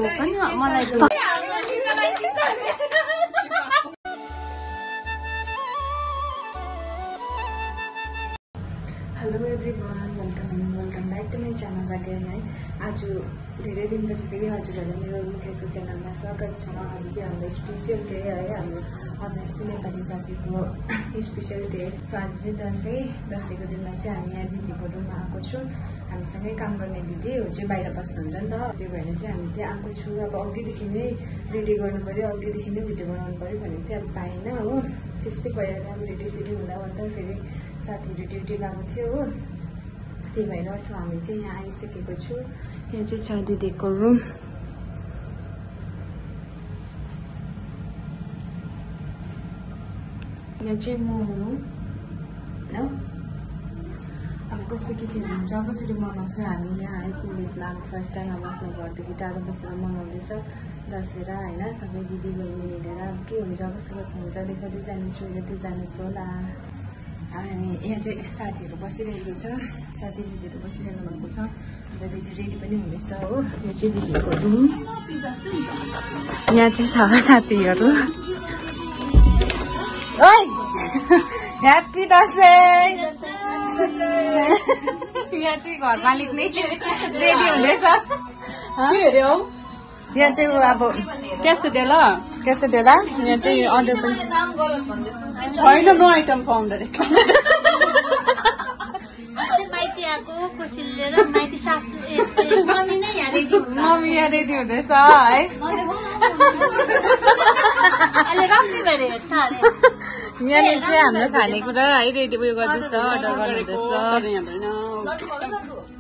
पनि मलाई hello everyone, welcome back to my channel again है। आज धेरै दिनपछि फेरि हजुरहरूलाई मेरो मुकेशको च्यानलमा स्वागत छ। आज चाहिँ हाम्रो स्पेसियल डे है, हाम्रो अभियसली नेपाली जातिको स्पेसियल डे। सो आज चाहिँ दसैँको दिनमा चाहिँ हामी यहाँ दिदीको रुममा आएको छु। हामीसँगै काम गर्ने दिदी हो चाहिँ बाहिर बस्नुहुन्छ नि त, त्यो भएर चाहिँ हामी त्यहाँ आएको छु। अब अघिदेखि नै रेडी गर्नु पऱ्यो, अघिदेखि नै भिडियो बनाउनु पऱ्यो भनेको चाहिँ अब पाएन हो। त्यस्तै भएर अब रेडी हुँदा फेरि साथीहरू ड्युटी गएको थियो हो, त्यही भएर सो हामी चाहिँ यहाँ आइसकेको छु। यहाँ चाहिँ छ दिदीको रुम। यहाँ चाहिँ म हुँ हो। अब कस्तो के हुन्छ, कसरी मनाउँछौँ हामी यहाँ है कोभिडमा। अब फर्स्ट टाइम अब आफ्नो घरदेखि टाढो बसेर मनाउँदैछ दसेरा होइन। सबै दिदी बहिनी मिलेर अब के हुन्छ, कसो हुन्छ देखाउँदै जानेछु, हेर्दै जानेछु होला। अनि यहाँ चाहिँ साथीहरू बसिरहेको छ, साथी दिदीहरू बसिरहनु भएको छ। अन्त दिदी रेडी पनि हुँदैछ हो। यो चाहिँ दिदीको रुम। यहाँ चाहिँ छ साथीहरू। ओइ ह्याप्पी दसैँ। यहाँ चाहिँ घर मालिक नै रेडी हुँदैछ। यहाँ चाहिँ अब क्यासेडेला यहाँ चाहिँ अर्डर पनि छैन, नो आइटम फाउन्ड अरे। मम्मी यहाँ रेडी हुँदैछ है। यहाँनिर चाहिँ हाम्रो खानेकुरा है रेडी उयो गर्दैछ, अर्डर गर्नुहुँदैछ।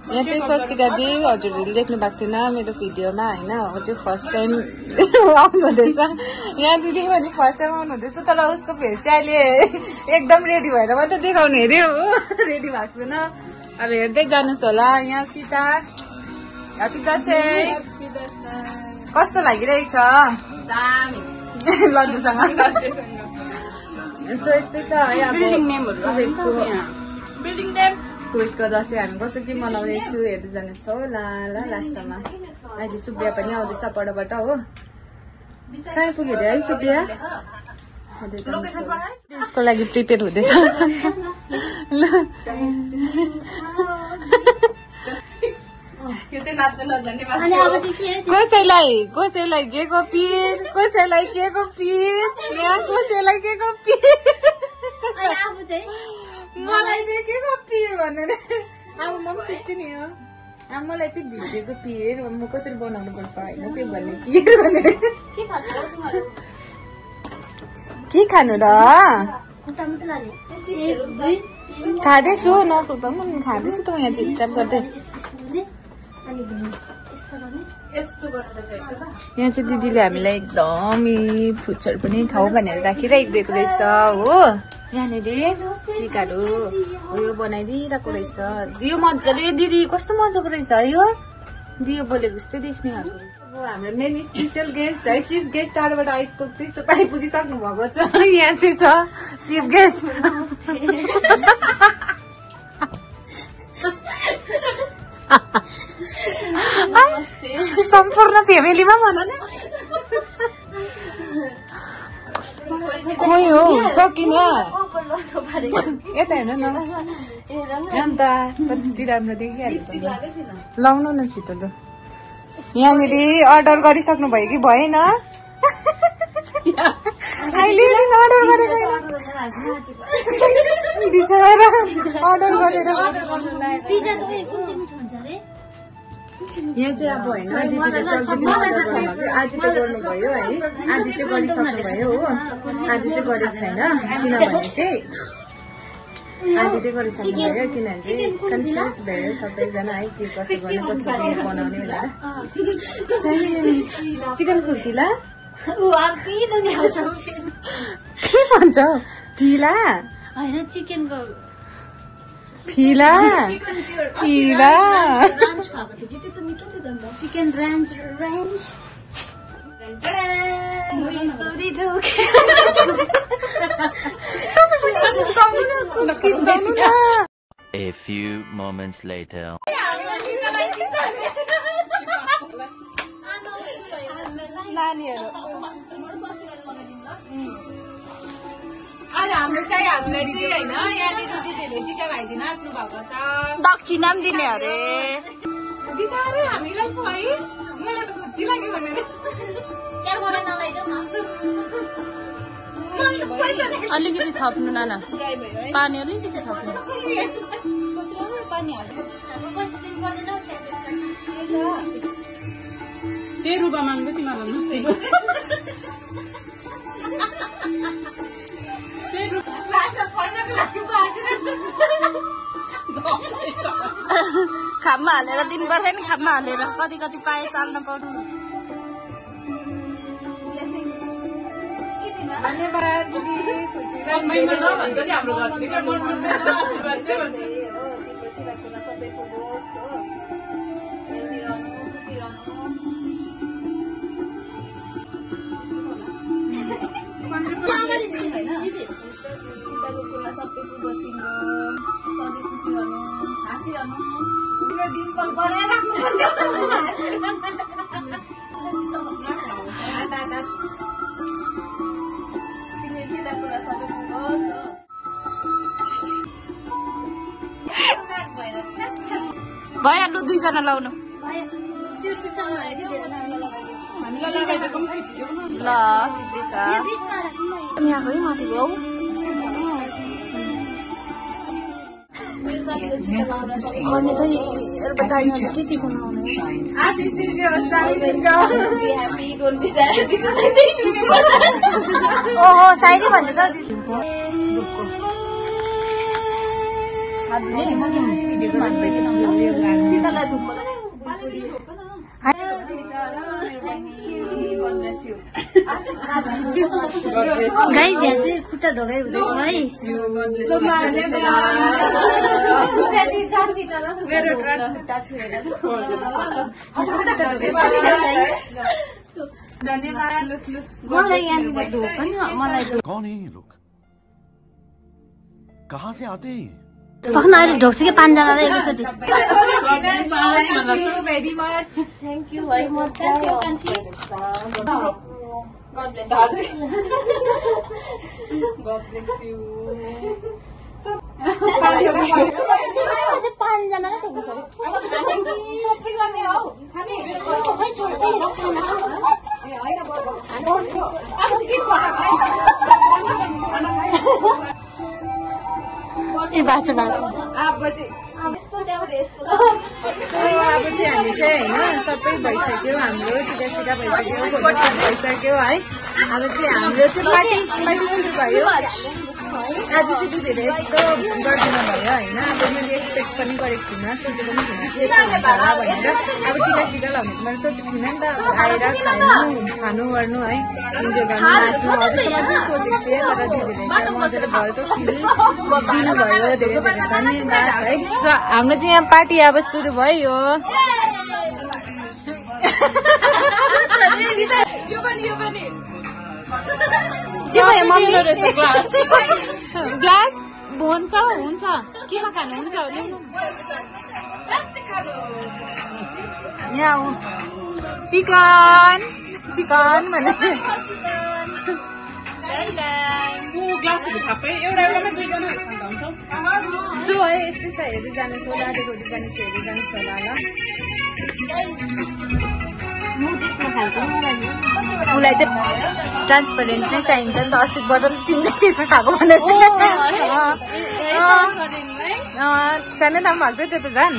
यहाँ चाहिँ स्वस्तिका दी हजुरहरूले देख्नु भएको थिएन मेरो भिडियोमा होइन, ऊ चाहिँ फर्स्ट टाइम आउनुहुँदैछ। यहाँ दिदी पनि फर्स्ट टाइम आउनुहुँदैछ, तर उसको फेस चाहिँ अहिले एकदम रेडी भएर मात्रै देखाउने अरे हो, रेडी भएको छैन। अब हेर्दै जानुहोस् होला। यहाँ सीता ह्याप्पी दसैँ। कस्तो लागिरहेको छ लड्डुसँग? यस्तो यस्तै छ है। अब कोभिडको दसैँ हामी कसरी मनाउँदैछु हेर्दै जानुहोस् होला। ल लास्टमा अहिले सुप्रिया पनि आउँदैछ परबाट हो। कहाँ पुग्यो अरे है सुप्रिया? त्यसको लागि प्रिपेयर हुँदैछ। कसैलाई के को पिर, कसैलाई के को पिर, यहाँ कसैलाई के को पिर, मलाई देखेको पिर भनेर। अब म पनि सिक्छु नि हो। अब मलाई चाहिँ भिजेको पिर म कसरी बनाउनु पर्छ होइन, त्यो भन्ने पिर भनेर। के खानु र? खाँदैछु, नसुता म खाँदैछु त यहाँ झिपचाप गर्दै। यहाँ चाहिँ दिदीले हामीलाई एकदम फ्रुट्सहरू पनि खाऊ भनेर राखिराखिदिएको रहेछ हो। यहाँनिर टिकाहरू उयो बनाइदिइरहेको रहेछ। दियो मजाले, दिदी कस्तो मजाको रहेछ यो, दियो बोलेको जस्तै देख्ने खालको रहेछ। अब हाम्रो मेन स्पेसल गेस्ट है, चिफ गेस्ट टाढोबाट आइपुगिसक्नु भएको छ। यहाँ चाहिँ छ चिफ गेस्ट। सम्पूर्ण फ्यामिलीमा भन न। खोइ हो सकिन यता हेर्नु न अन्त कति राम्रो देखिहाल्छ। लाउनु न छिटो लु। यहाँनिर अर्डर गरिसक्नु भयो कि भएन? अहिले अर्डर गरेको बिचरा अर्डर गरेर यहाँ चाहिँ अब होइन दिदीले आधी त गर्नुभयो है, आधी चाहिँ गरिसक्नु भयो हो, आधी चाहिँ गरेको छैन। किनभने चाहिँ आधी चाहिँ गरिसक्नु भयो, किनभने चाहिँ कन्फ्युज भयो सबैजना है, के कसो गर्ने कसो बनाउने भनेर। चिकन खुर्किला के भन्छ? फिला होइन, चिकनको फिला फिला chicken रान्च A few moments later. नानीहरू आज हाम्रो चाहिँ हामीलाई चाहिँ होइन यहाँनिर दिदीहरूले टिका लगाइदिन आँट्नु भएको छ दक्षिणा पनि दिने अरे बिचारै हामीलाई पो है मलाई त खुसी लाग्यो भनेर अलिकति थप्नु नाना पानी अलिकति थप्नु त्यही रुपा माग्दै तिमीलाई खाममा हालेर दिनुपर्छ नि खाममा हालेर कति कति पाए चाल्न पाउनु धन्यवाद भइहाल्नु दुईजना लाउनु ल यहाँ है माथि गयो के सिकाउनु ओहो साइडी भन्नु गाइस यहाँ चाहिँ खुट्टा ढोकाइ हुँदैछ कौन है ये लोग कहाँ से आते हैं भन्न अहिले ढोक्सिकै 5 जनालाई एकैचोटि भेरी मच थ्याङ्क यू है God bless you. अब चाहिँ हामी चाहिँ होइन सबै भइसक्यो हाम्रो टिका भइसक्यो भइसक्यो है अब चाहिँ हाम्रो चाहिँ पार्टी सुरु भयो आज चाहिँ दिदीहरूले यस्तो गरिदिनु भयो होइन अब मैले एक्सपेक्ट पनि गरेको थिइनँ सोचेको पनि थिइनँ भनेर अब टिका लाउने मैले सोचेको थिइनँ नि त आएर खानु गर्नु है इन्जोय गर्नु नाच्नु अब चाहिँ सोचेको थिएँ तर दिदीहरूले मजाले भयो त दिनुभयो धेरै धेरै धन्यवाद है हाम्रो चाहिँ यहाँ पार्टी अब सुरु भयो ग्लास हुन्छ हुन्छ केमा खानुहुन्छ यहाँ चिकन चिकन भने ग्लासहरू थापै एउटा एउटामा 2 जना सो है यस्तै छ हेर्दै जानुहोस् होला देखाउँदै जानुहोस् हेर्दै जानुहोस् होला उसलाई त ट्रान्सपरेन्ट नै चाहिन्छ नि त अस्तिबाट तिमीले त्यसमा खाएको भनेर सानै दाम भएको थियो त्यो त झन्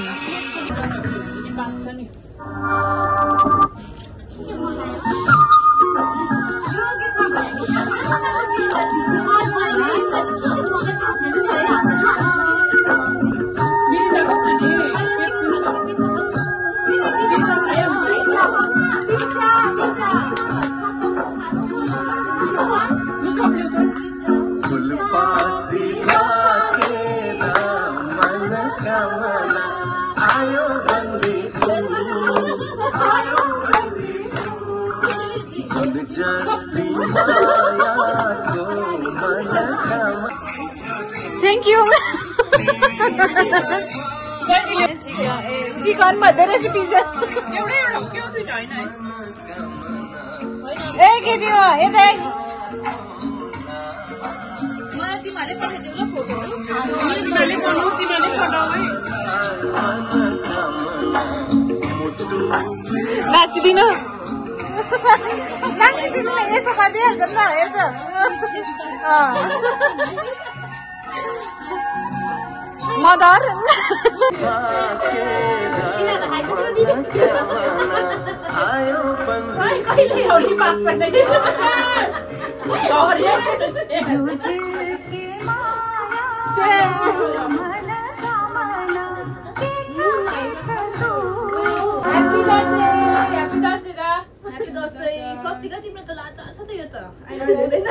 Thank you. Chicken. चिकन भन्दै रेसिपी ए केटी हो यतै तिमीहरूले पठाइदेऊ ल फोटोहरू नाचिदिनु यसो गरिदिइहाल्छ नि त यसो मदर स्वस्तिका तिम्रो त लाचार छ त यो त अहिले हुँदैन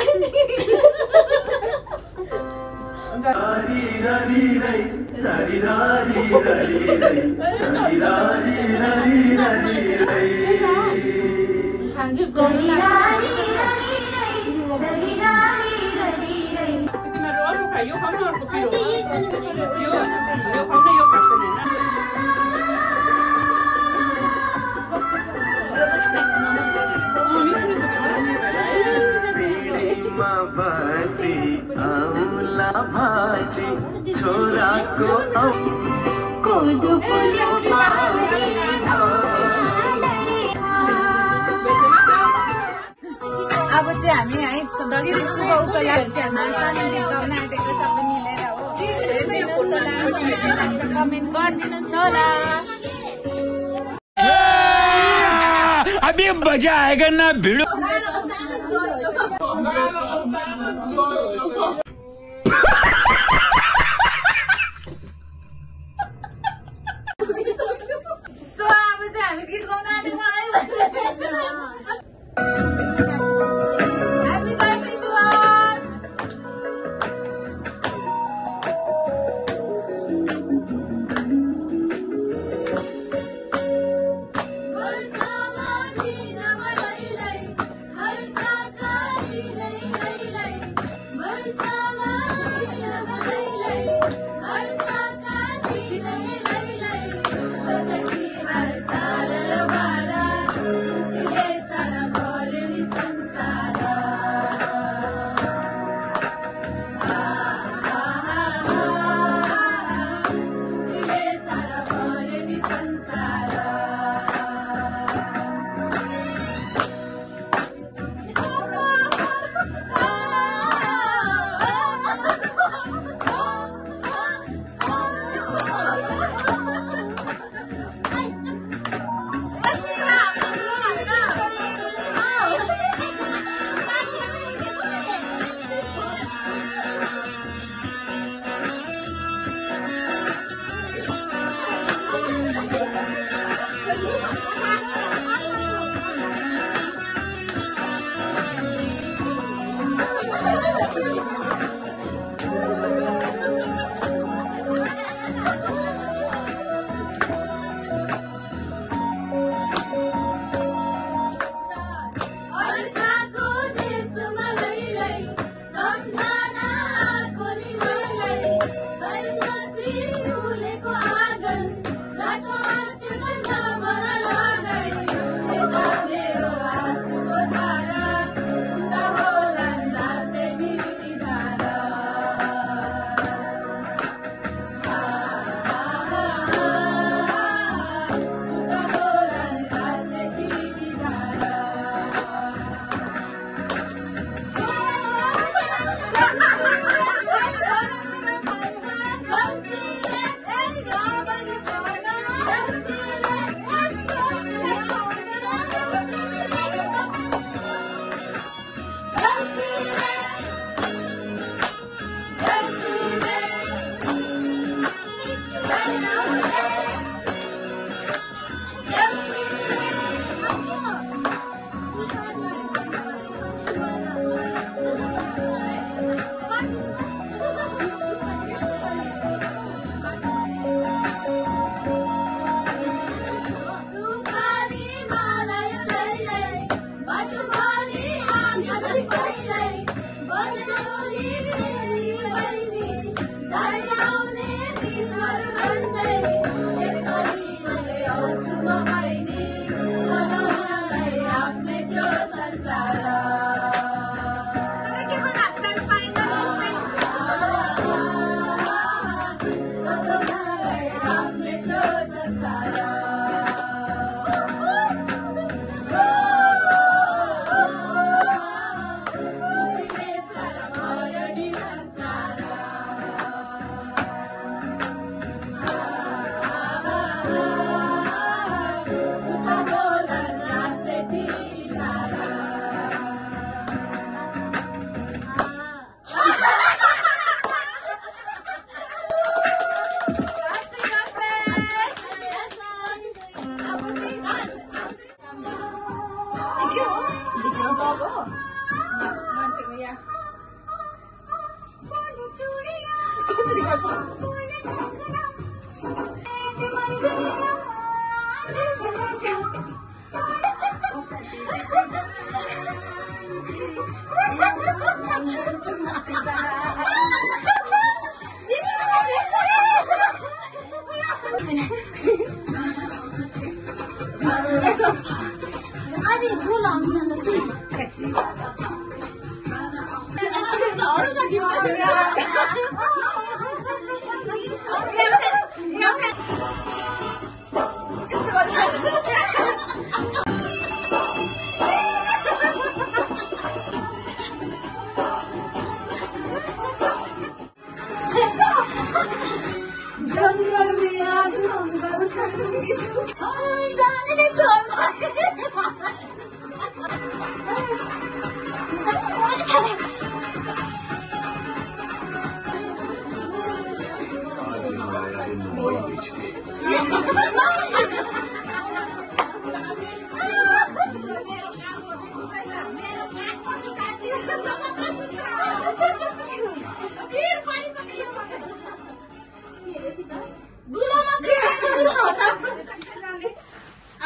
अब चाहिँ हामी है शुभ उपलक्ष्यमा सानो आँटेको सबै मिलेर हो कमेन्ट गरिदिनुहोस् होला अभी मजा आएगा ना भिड़ो अब चाहिँ हामी गीत गाउन आँटेको आयो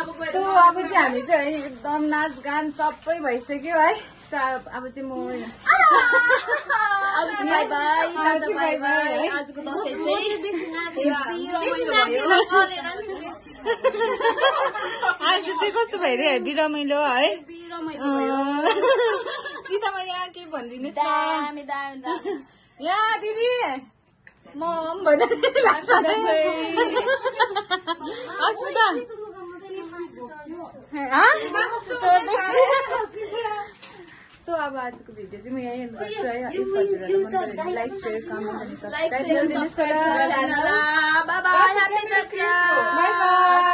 अब चाहिँ हामी चाहिँ एकदम नाच गान सबै भइसक्यो है। अब चाहिँ म बाई बाई आजको दसैँ आज चाहिँ कस्तो भइरह्यो हेभी रमाइलो है। सीतामा यहाँ के भनिदिनुहोस् न। यहाँ दिदी म भन लाग्छ अस्मिता सो अब आजको भिडियो चाहिँ म यही एन्ड गर्छु है। इफ हजुरहरुलाई मन पऱ्यो भने लाइक शेयर कमेन्ट अनि सब्स्क्राइब गरिदिनुहोस्। Bye bye.